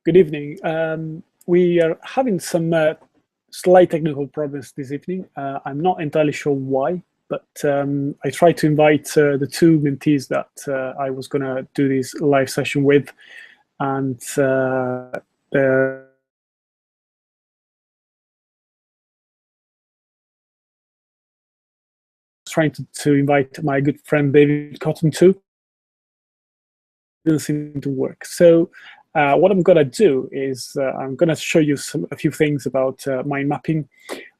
Good evening. We are having some slight technical problems this evening. I'm not entirely sure why, but I tried to invite the two mentees that I was going to do this live session with, and they're trying to invite my good friend David Cotton too. Didn't seem to work. So what I'm going to do is I'm going to show you a few things about mind mapping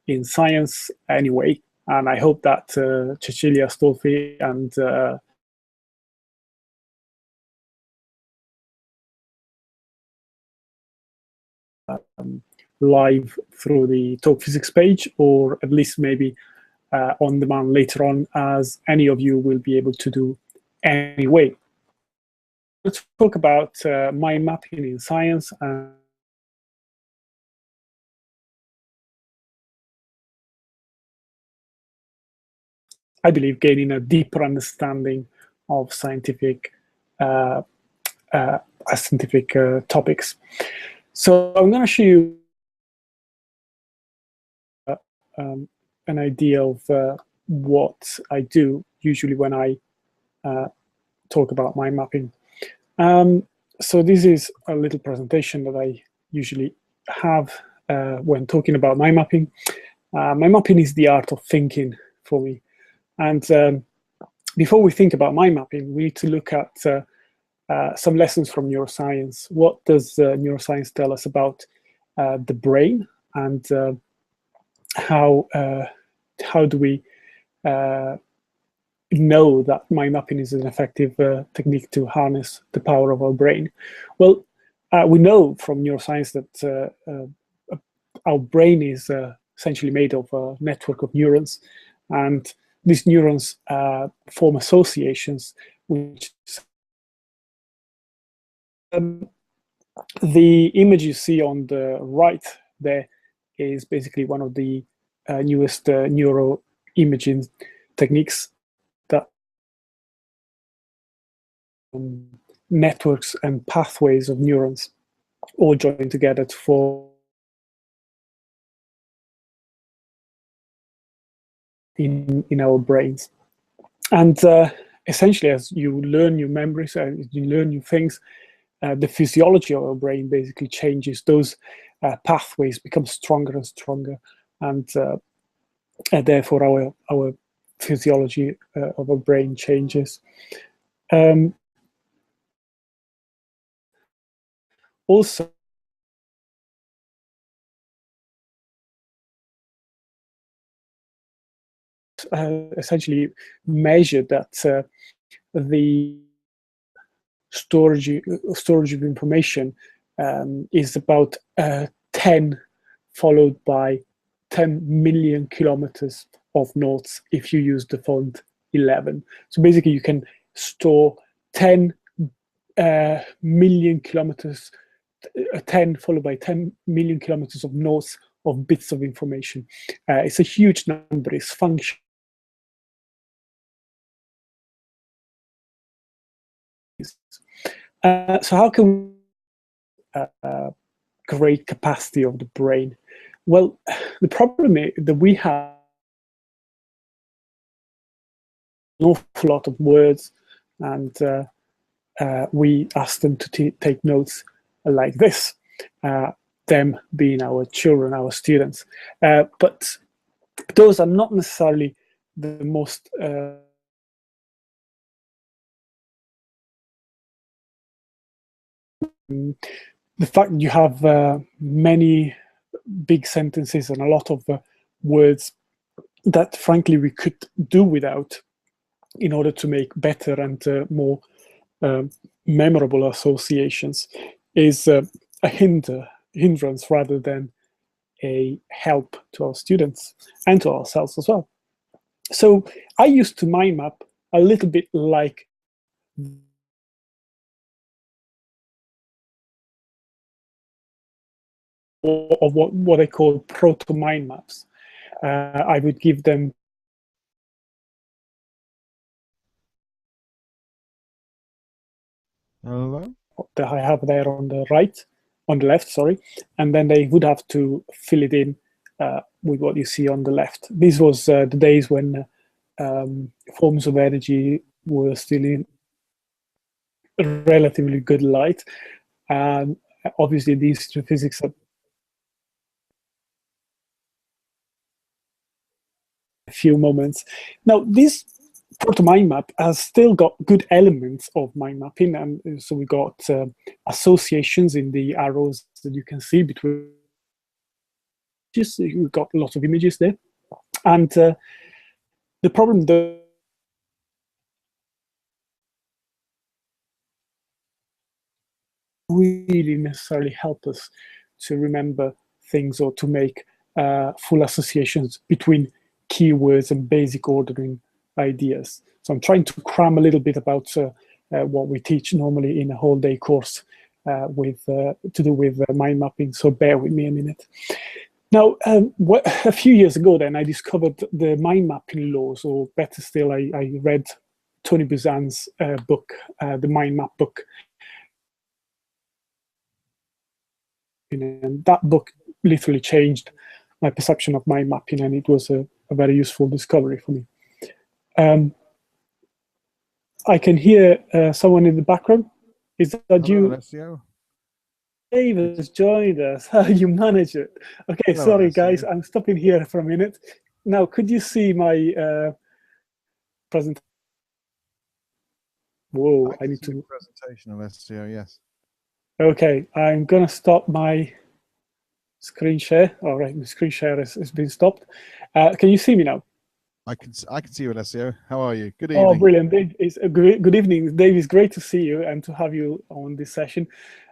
in science anyway, and I hope that Cecilia Stolfi and live through the Talk Physics page, or at least maybe on demand later on, as any of you will be able to do anyway. Let's talk about mind mapping in science. I believe gaining a deeper understanding of scientific topics. So I'm going to show you an idea of what I do usually when I talk about mind mapping. So this is a little presentation that I usually have when talking about mind mapping. Mind mapping is the art of thinking for me. And before we think about mind mapping, we need to look at some lessons from neuroscience. What does neuroscience tell us about the brain, and how do we know that mind mapping is an effective technique to harness the power of our brain? Well, we know from neuroscience that our brain is essentially made of a network of neurons, and these neurons form associations, which the image you see on the right there is basically one of the newest neuroimaging techniques that networks and pathways of neurons all join together to form in our brains. And essentially, as you learn new memories, as you learn new things, the physiology of our brain basically changes. Those pathways become stronger and stronger, and therefore our physiology of our brain changes. Also, essentially measured that the storage of information is about 10 followed by 10 million kilometers of notes if you use the font 11. So basically you can store 10 million kilometers, 10 followed by 10 million kilometers of notes of bits of information. It's a huge number. It's function. So how can we great capacity of the brain? Well, the problem is that we have an awful lot of words, and we ask them to take notes like this, them being our children, our students. But those are not necessarily the most the fact you have many big sentences and a lot of words that frankly we could do without in order to make better and more memorable associations is a hindrance rather than a help to our students and to ourselves as well. So I used to mind map a little bit like of what I call proto mind maps. I would give them Hello? that I have there on the right, on the left, sorry, and then they would have to fill it in with what you see on the left. This was the days when forms of energy were still in relatively good light. And obviously these physics are a few moments. Now this proto mind map has still got good elements of mind mapping, and so we got associations in the arrows that you can see between. Just we've got a lot of images there, and the problem though really necessarily help us to remember things or to make full associations between keywords and basic ordering ideas. So I'm trying to cram a little bit about what we teach normally in a whole day course to do with mind mapping, so bear with me a minute. Now, a few years ago then, I discovered the mind mapping laws, or better still, I read Tony Buzan's book, the Mind Map book. And that book literally changed my perception of mind mapping, and it was a very useful discovery for me. I can hear someone in the background. Is that hello, you? Alessio. Dave has joined us. How you manage it? Okay, hello, sorry Alessio. Guys, I'm stopping here for a minute. Now, could you see my presentation? Whoa, I need to. Presentation, Alessio, yes. Okay, I'm gonna stop my screen share. All right, the screen share has been stopped. Can you see me now? I can see you, Alessio. How are you? Good evening. Oh, brilliant. Dave, it's good evening. Dave, it's great to see you and to have you on this session.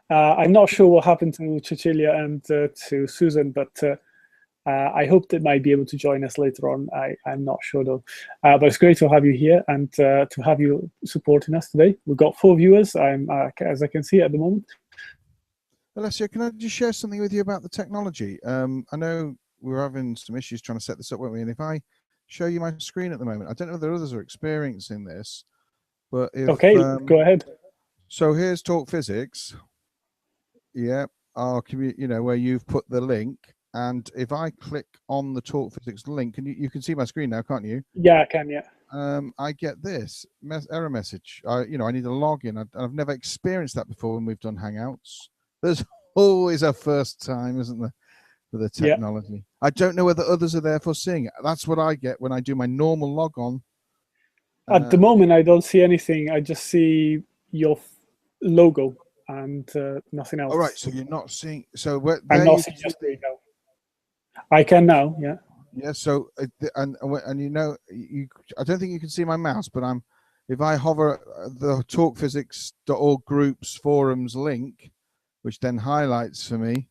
I'm not sure what happened to Cecilia and to Susan, but I hope they might be able to join us later on. I'm not sure though. But it's great to have you here and to have you supporting us today. We've got 4 viewers, as I can see at the moment. Alessio, can I just share something with you about the technology? I know we were having some issues trying to set this up, weren't we? And if I show you my screen at the moment, I don't know whether others are experiencing this, but if, okay, go ahead. So here's Talk Physics. Yeah, our you know, where you've put the link, and if I click on the Talk Physics link, and you can see my screen now, can't you? Yeah, I can. Yeah. I get this error message. You know, I need a login. I've never experienced that before when we've done Hangouts. There's always a first time, isn't there, for the technology? Yeah. I don't know whether others are therefore seeing it. That's what I get when I do my normal log on. At the moment, I don't see anything. I just see your logo and nothing else. All right, so you're not seeing. So I'm not seeing your screen now. I can now. Yeah. Yeah. So and you know, I don't think you can see my mouse, but if I hover the talkphysics.org groups forums link, which then highlights for me.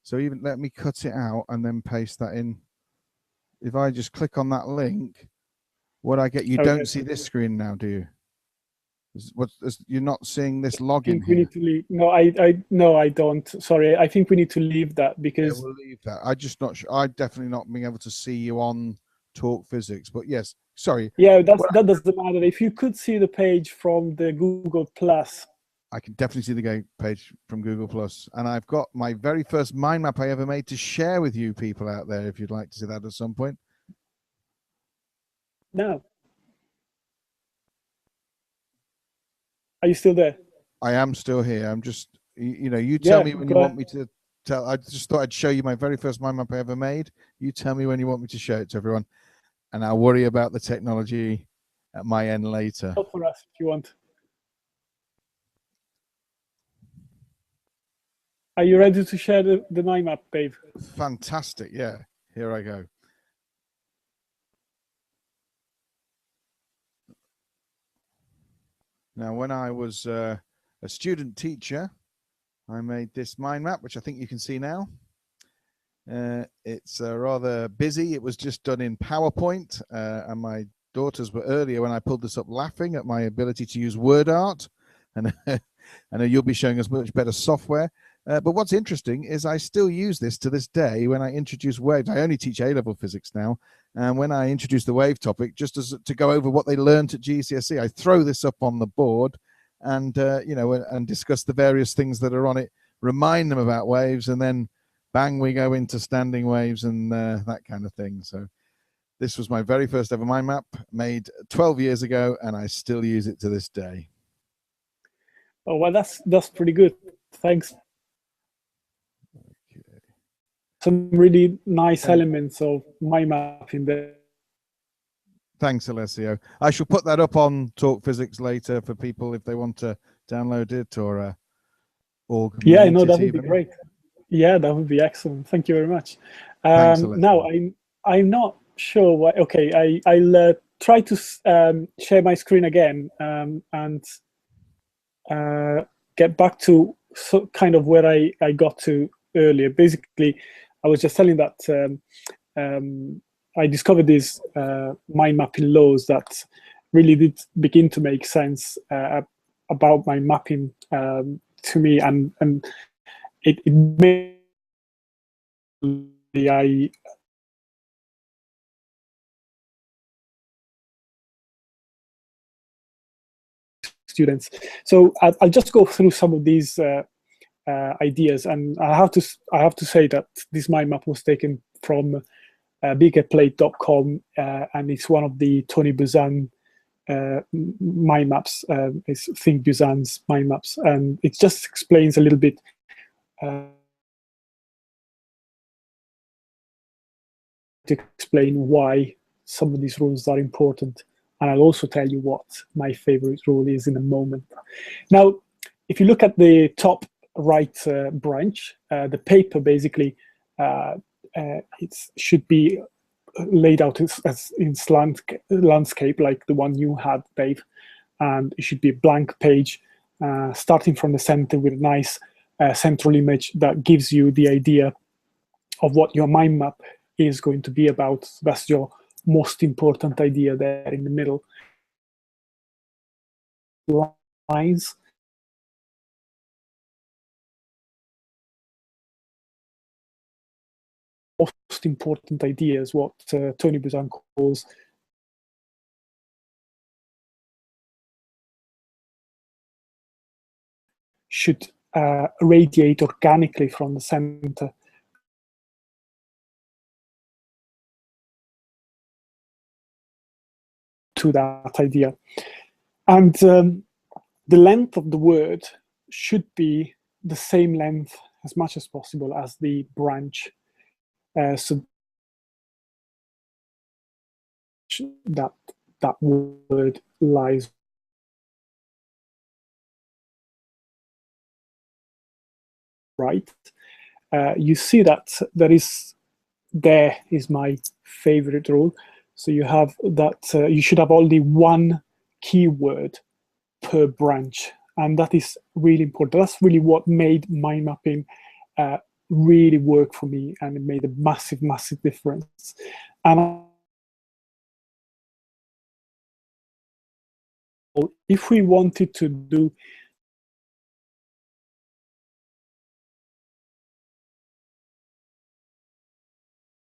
So even let me cut it out and then paste that in. If I just click on that link, what I get, you don't see this screen now, do you? You're not seeing this login. I think we need to leave. No, I don't. Sorry, I think we need to leave that because we'll leave that. I'm just not sure. I'm definitely not being able to see you on Talk Physics, but yes, sorry. Yeah, that doesn't matter. If you could see the page from the Google Plus. I can definitely see the page from Google Plus, and I've got my very first mind map I ever made to share with you people out there. If you'd like to see that at some point. No. Are you still there? I am still here. I'm just, you know, you tell me when you want me to tell. I just thought I'd show you my very first mind map I ever made. You tell me when you want me to show it to everyone, and I'll worry about the technology at my end later. Help for us if you want. Are you ready to share the mind map, Dave? Fantastic. Yeah, here I go. Now, when I was a student teacher, I made this mind map, which I think you can see now. It's rather busy. It was just done in PowerPoint, and my daughters were earlier when I pulled this up laughing at my ability to use word art. And I know you'll be showing us much better software. But what's interesting is I still use this to this day when I introduce waves. I only teach A-level physics now. And when I introduce the wave topic, just as to go over what they learned at GCSE, I throw this up on the board and, you know, and discuss the various things that are on it remind them about waves, and then bang, we go into standing waves and that kind of thing. So this was my very first ever mind map, made 12 years ago, and I still use it to this day. Oh, well, that's pretty good. Thanks. Okay. Some really nice elements of mind mapping there. Thanks, Alessio. I shall put that up on Talk Physics later for people if they want to download it, or yeah, no, that would even. be great. Yeah, that would be excellent. Thank you very much. Thanks, Alessio. Now, I'm not sure why. Okay, I'll try to share my screen again and get back to kind of where I got to earlier. Basically, I was just telling that I discovered these mind mapping laws that really did begin to make sense about my mapping to me, and it made I students. So I'll just go through some of these ideas, and I have to say that this mind map was taken from biggerplate.com, and it's one of the Tony Buzan mind maps. It's Think Buzan's mind maps, and it just explains a little bit to explain why some of these rules are important. And I'll also tell you what my favorite rule is in a moment. Now, if you look at the top right branch, the paper basically it should be laid out as in landscape, like the one you had, Dave, and it should be a blank page starting from the center with a nice central image that gives you the idea of what your mind map is going to be about. So that's your most important idea there in the middle. Lines. Most important idea is what Tony Buzan calls should radiate organically from the center to that idea. And the length of the word should be the same length as much as possible as the branch. So that word lies right. You see that there is my favorite rule. So you have that you should have only one keyword per branch, and that is really important. That's really what made mind mapping really work for me, and it made a massive difference. And if we wanted to do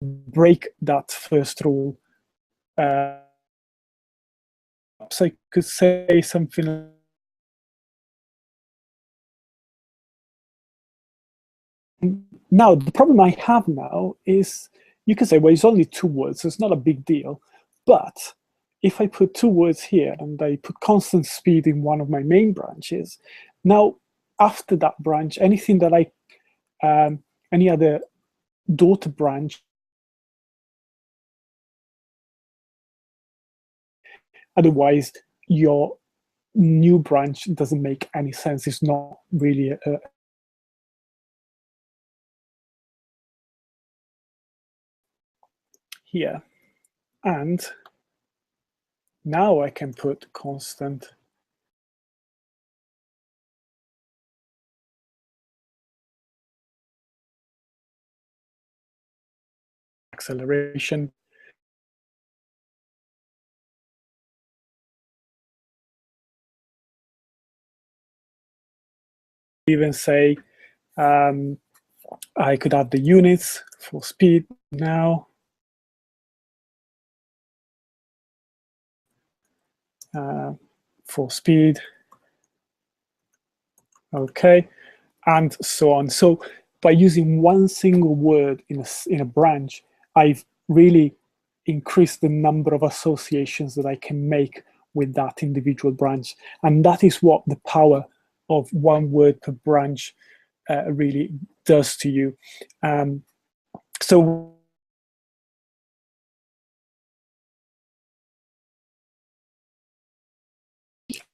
break that first rule, so I could say something. Now, the problem I have now is you can say, well, it's only 2 words, so it's not a big deal. But if I put 2 words here and I put constant speed in one of my main branches, now after that branch, anything that any other daughter branch, otherwise your new branch doesn't make any sense. It's not really here. And now I can put constant acceleration. Even say I could add the units for speed now. For speed. Okay. and so on. So by using one single word in a branch, I've really increased the number of associations that I can make with that individual branch. And that is what the power of one word per branch really does to you. So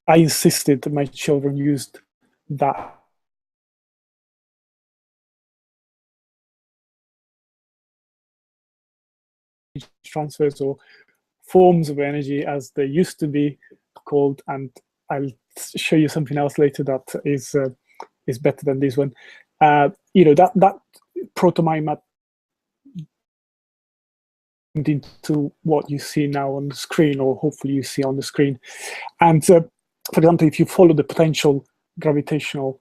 I insisted that my children used that transfers or forms of energy, as they used to be called, and I'll show you something else later that is better than this one. You know, that proto-MIMAP into what you see now on the screen, or hopefully you see on the screen. And for example, if you follow the potential gravitational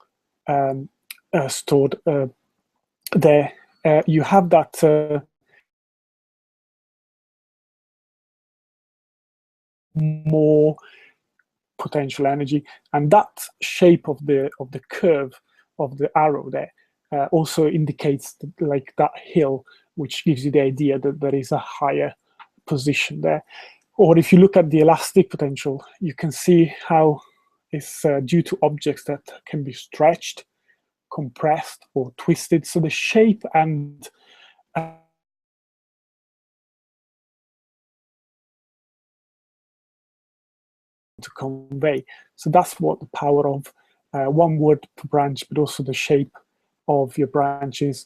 stored there, you have that more potential energy, and that shape of the curve of the arrow there also indicates like that hill, which gives you the idea that there is a higher position there. Or if you look at the elastic potential, you can see how it's due to objects that can be stretched, compressed, or twisted. So the shape and to convey. So that's what the power of one word per branch, but also the shape of your branches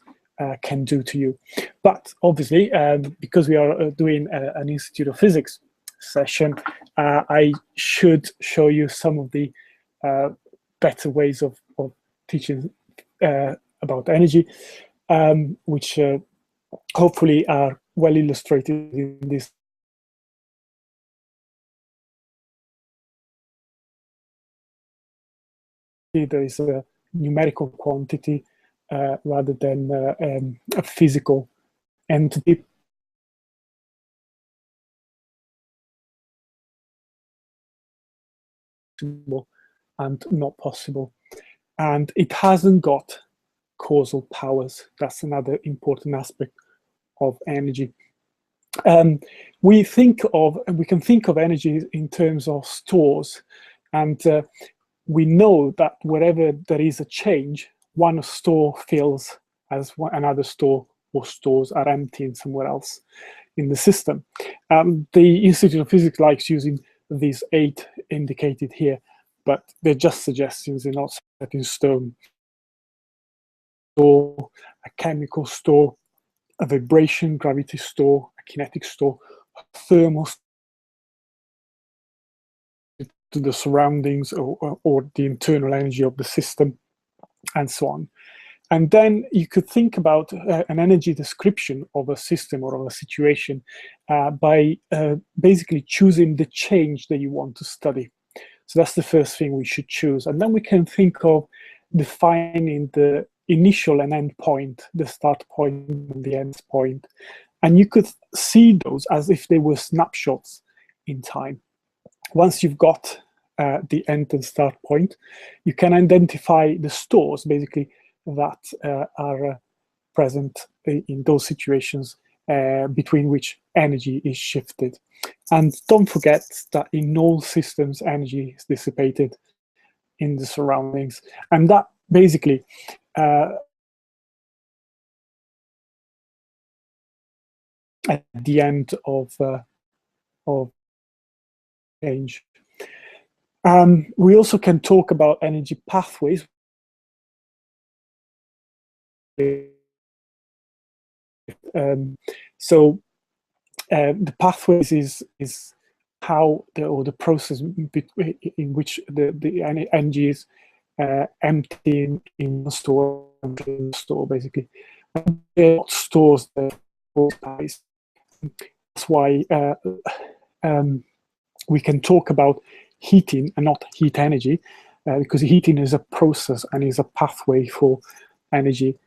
can do to you. But obviously, because we are doing an Institute of Physics session, I should show you some of the better ways of teaching about energy, which hopefully are well illustrated in this. There is a numerical quantity rather than a physical entity. And not possible. And it hasn't got causal powers. That's another important aspect of energy. We can think of energy in terms of stores, and we know that wherever there is a change, one store fills as another store or stores are emptying somewhere else in the system. The Institute of Physics likes using these 8 indicated here, but they're just suggestions, they're not set in stone. Store, a chemical store, a vibration gravity store, a kinetic store, a thermal to the surroundings or the internal energy of the system, and so on. And then you could think about an energy description of a system or of a situation by basically choosing the change that you want to study. So that's the first thing we should choose. And then we can think of defining the initial and end point, the start point and the end point. And you could see those as if they were snapshots in time. Once you've got the end and start point, you can identify the stores, basically, that are present in those situations between which energy is shifted. And don't forget that in all systems, energy is dissipated in the surroundings. And that basically at the end of change. We also can talk about energy pathways. So the pathways is how the process in which the energy is emptying in the store, basically. There are stores that that's why we can talk about heating and not heat energy, because heating is a process and is a pathway for energy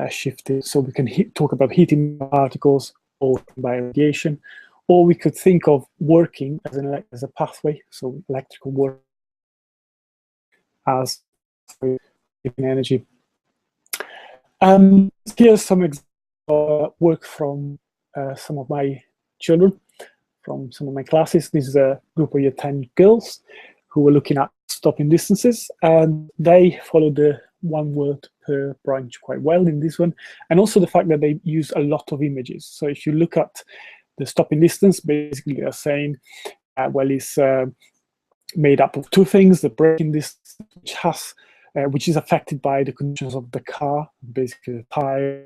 shifting. So we can talk about heating particles or by radiation, or we could think of working as a pathway, so electrical work as energy. Here's some work from some of my children, from some of my classes. This is a group of year 10 girls who were looking at stopping distances, and they followed the one word per branch quite well in this one, and also the fact that they use a lot of images. So if you look at the stopping distance, basically they're saying, well, it's made up of two things: the braking distance, which is affected by the conditions of the car, basically the tire,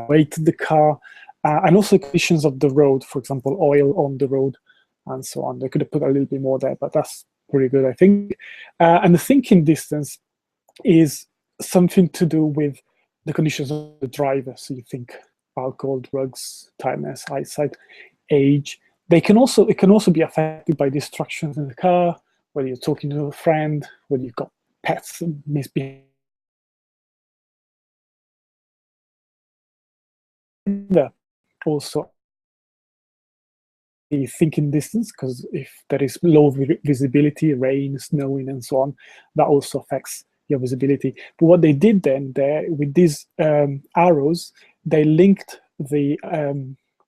weight of the car, and also conditions of the road, for example, oil on the road, and so on. They could have put a little bit more there, but that's pretty good, I think. And the thinking distance is something to do with the conditions of the driver. So you think alcohol, drugs, tiredness, eyesight, age. It can also be affected by distractions in the car, whether you're talking to a friend, whether you've got pets and misbehaving. Also, the thinking distance, because if there is low visibility, rain, snowing, and so on, that also affects your visibility. But what they did then there with these arrows, they linked the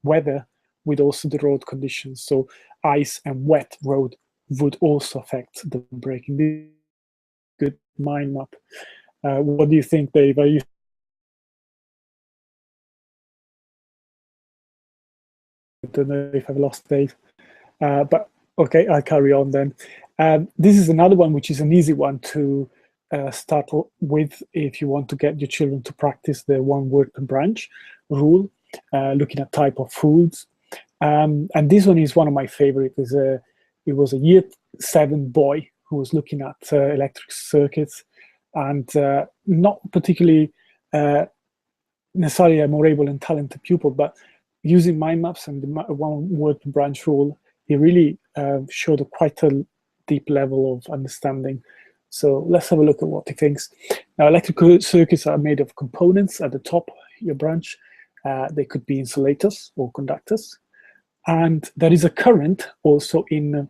weather with also the road conditions. So ice and wet road would also affect the braking. Good mind map. What do you think, Dave? Are you? I don't know if I've lost Dave, but okay, I'll carry on then. This is another one which is an easy one to start with if you want to get your children to practice the one word per branch rule, looking at type of foods. And this one is one of my favorite. It was a year 7 boy who was looking at electric circuits, and not particularly necessarily a more able and talented pupil, but using mind maps and the one word per branch rule, he really showed quite a deep level of understanding. So let's have a look at what he thinks. Now, electrical circuits are made of components at the top of your branch. They could be insulators or conductors. And there is a current also in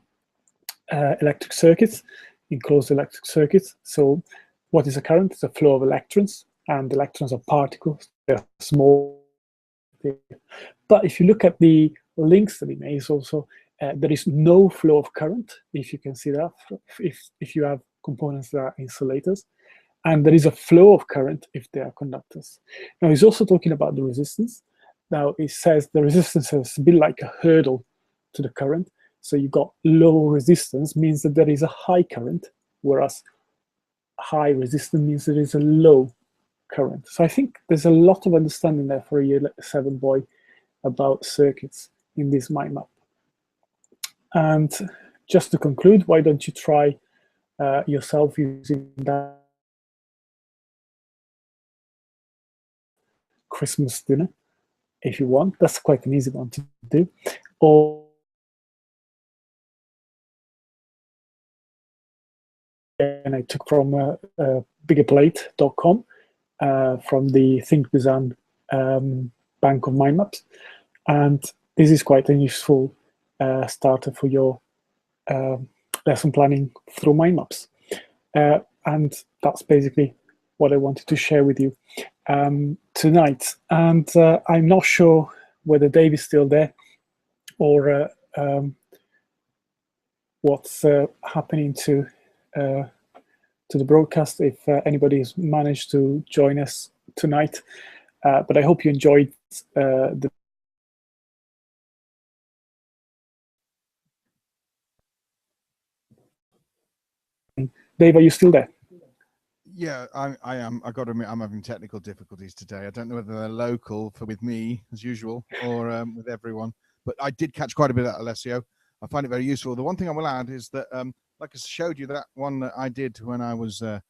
electric circuits, in closed electric circuits. So what is a current? It's a flow of electrons, and electrons are particles. They're small. But if you look at the links that he makes also, there is no flow of current, if you can see that, if you have components that are insulators. And there is a flow of current if they are conductors. Now, he's also talking about the resistance. Now, he says the resistance is a bit like a hurdle to the current. So you've got low resistance means that there is a high current, whereas high resistance means there is a low current. So I think there's a lot of understanding there for a year 7 boy about circuits in this mind map. And just to conclude, why don't you try yourself using that Christmas dinner if you want. That's quite an easy one to do. Or and I took from biggerplate.com from the Think Design bank of mind maps, and this is quite a useful starter for your lesson planning through mind maps. And that's basically what I wanted to share with you tonight. And I'm not sure whether Dave is still there or what's happening to the broadcast, if anybody has managed to join us tonight. But I hope you enjoyed the Dave, are you still there? Yeah, I am. I got to admit, I'm having technical difficulties today. I don't know whether they're local with me as usual or with everyone, but I did catch quite a bit of that, Alessio. I find it very useful. The one thing I will add is that, like I showed you, that one that I did when I was a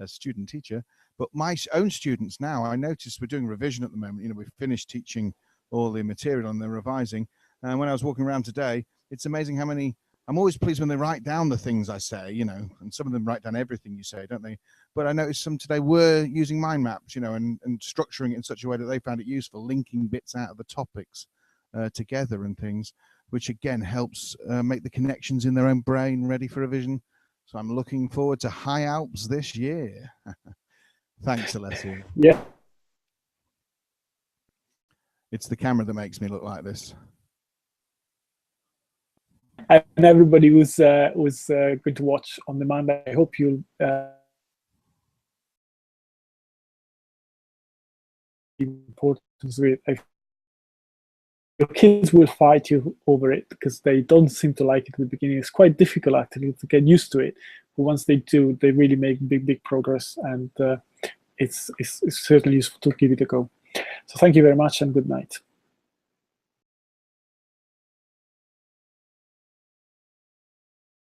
student teacher, but my own students now, I noticed we're doing revision at the moment. You know, we've finished teaching all the material and they're revising. And when I was walking around today, it's amazing how many. I'm always pleased when they write down the things I say, you know, and some of them write down everything you say, don't they? But I noticed some today were using mind maps, you know, and structuring it in such a way that they found it useful, linking bits out of the topics together and things, which again helps make the connections in their own brain ready for revision. So I'm looking forward to High Alps this year. Thanks, Alessio. Yeah. It's the camera that makes me look like this. And everybody was good to watch on demand. I hope you'll importance of it. Your kids will fight you over it because they don't seem to like it at the beginning. It's quite difficult actually to get used to it, but once they do, they really make big progress, and it's certainly useful to give it a go. So thank you very much and good night.